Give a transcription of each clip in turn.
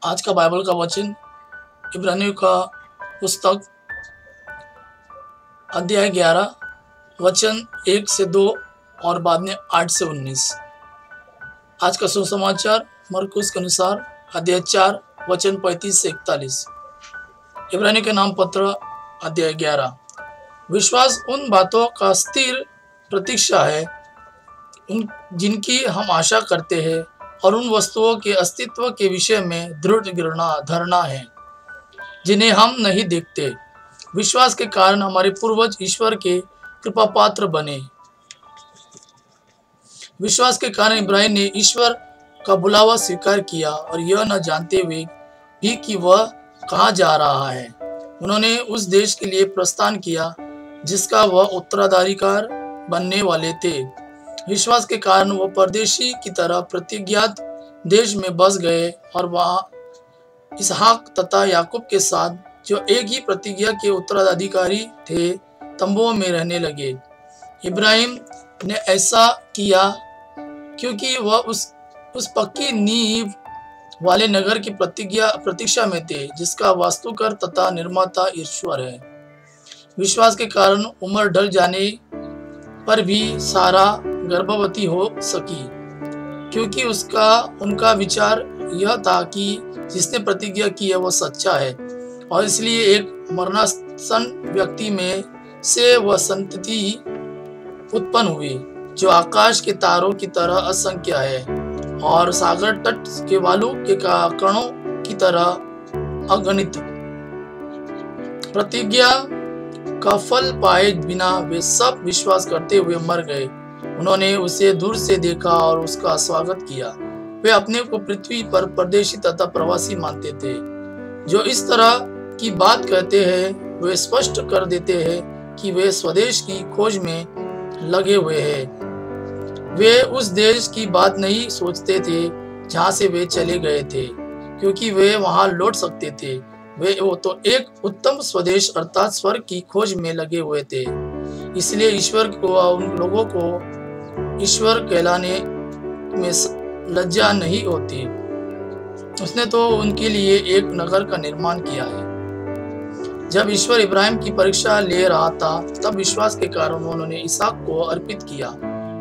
आज का बाइबल का वचन इब्रानियों का पुस्तक अध्याय 11 वचन 1 से 2 और बाद में 8 से 19। आज का सुसमाचार मरकुस के अनुसार अध्याय 4 वचन 35 से 41। इब्रानियों के नाम पत्र अध्याय 11। विश्वास उन बातों का स्थिर प्रतीक्षा है जिनकी हम आशा करते हैं और उन वस्तुओं के अस्तित्व के विषय में दृढ़ धारणा है जिन्हें हम नहीं देखते। विश्वास के कारण हमारे पूर्वज ईश्वर के कृपा पात्र बने। विश्वास के कारण इब्राहिम ने ईश्वर का बुलावा स्वीकार किया और यह न जानते हुए भी कि वह कहाँ जा रहा है, उन्होंने उस देश के लिए प्रस्थान किया जिसका वह उत्तराधिकार बनने वाले थे। विश्वास के कारण वो परदेशी की तरह प्रतिज्ञात देश में बस गए और वहां इसहाक तथा याकूब के साथ, जो एक ही प्रतिज्ञा के उत्तराधिकारी थे, तंबुओं में रहने लगे। इब्राहिम ने ऐसा किया क्योंकि वह उस पक्की नींव वाले नगर की प्रतीक्षा में थे जिसका वास्तुकार तथा निर्माता ईश्वर है। विश्वास के कारण उम्र ढल जाने पर भी सारा गर्भवती हो सकी क्योंकि उनका विचार यह था कि जिसने प्रतिज्ञा की है वह सच्चा है, और इसलिए एक मरणासन व्यक्ति में से वह संतति उत्पन्न हुई जो आकाश के तारों की तरह असंख्य है और सागर तट के बालू के कणों की तरह अगणित। प्रतिज्ञा का फल पाए बिना वे सब विश्वास करते हुए मर गए। उन्होंने उसे दूर से देखा और उसका स्वागत किया। वे अपने को पृथ्वी पर परदेशी तथा प्रवासी मानते थे। जो इस तरह की बात कहते हैं वे स्पष्ट कर देते हैं कि वे स्वदेश की खोज में लगे हुए हैं। वे उस देश की बात नहीं सोचते थे जहां से वे चले गए थे, क्योंकि वे वहां लौट सकते थे। वो तो एक उत्तम स्वदेश अर्थात स्वर्ग की खोज में लगे हुए थे। इसलिए ईश्वर को उन लोगों को ईश्वर कहलाने में लज्जा नहीं होती। उसने तो उनके लिए एक नगर का निर्माण किया है। जब ईश्वर इब्राहिम की परीक्षा ले रहा था तब विश्वास के कारण उन्होंने इसहाक को अर्पित किया।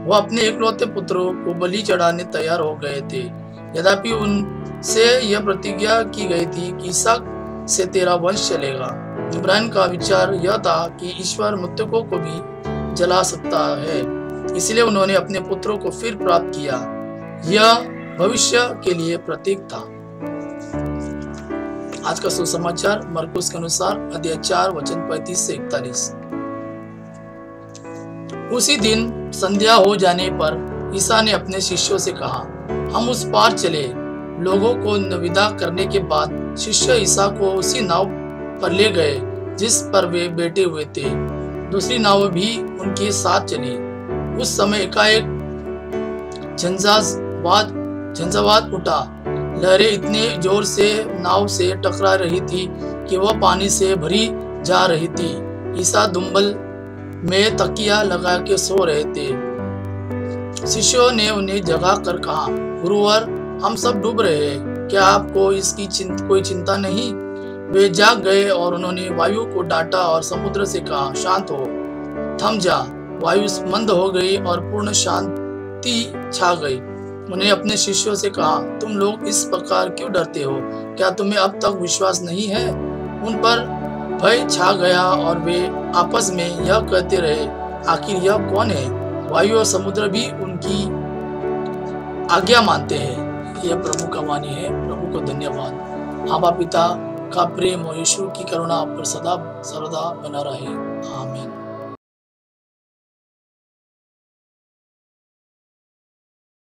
वह अपने इकलौते पुत्रों को बलि चढ़ाने तैयार हो गए थे। यद्यपि उनसे यह प्रतिज्ञा की गई थी कि इसहाक से तेरा वंश चलेगा। इब्राहिम का विचार यह था कि ईश्वर मृतकों को भी जला सकता है, इसलिए उन्होंने अपने पुत्रों को फिर प्राप्त किया। यह भविष्य के लिए प्रतीक था। आज का सुसमाचार मरकुस के अनुसार अध्याय 4 वचन 35 से 41। उसी दिन संध्या हो जाने पर ईसा ने अपने शिष्यों से कहा, हम उस पार चले। लोगों को विदा करने के बाद शिष्य ईसा को उसी नाव पर ले गए जिस पर वे बैठे हुए थे। दूसरी नाव भी उनके साथ चली। उस समय एकाएक झंझावात उठा। लहरें इतने जोर से नाव से टकरा रही थी कि वह पानी से भरी जा रही थी। ईसा दुम्बल में तकिया लगा के सो रहे थे। शिष्यों ने उन्हें जगा कर कहा, गुरुवर, हम सब डूब रहे हैं, क्या आपको इसकी कोई चिंता नहीं? वे जाग गए और उन्होंने वायु को डांटा और समुद्र से कहा, शांत हो, थम जा। वायु मंद हो गई और पूर्ण शांति छा गई। उन्हें अपने शिष्यों से कहा, तुम लोग इस प्रकार क्यों डरते हो? क्या तुम्हें अब तक विश्वास नहीं है? उन पर भय छा गया और वे आपस में यह कहते रहे, आखिर यह कौन है? वायु और समुद्र भी उनकी आज्ञा मानते हैं। यह प्रभु का वाणी है। प्रभु को धन्यवाद। आबा पिता का प्रेम और यीशु की करुणा आप पर सदा सर्वदा बना रहे। आमीन।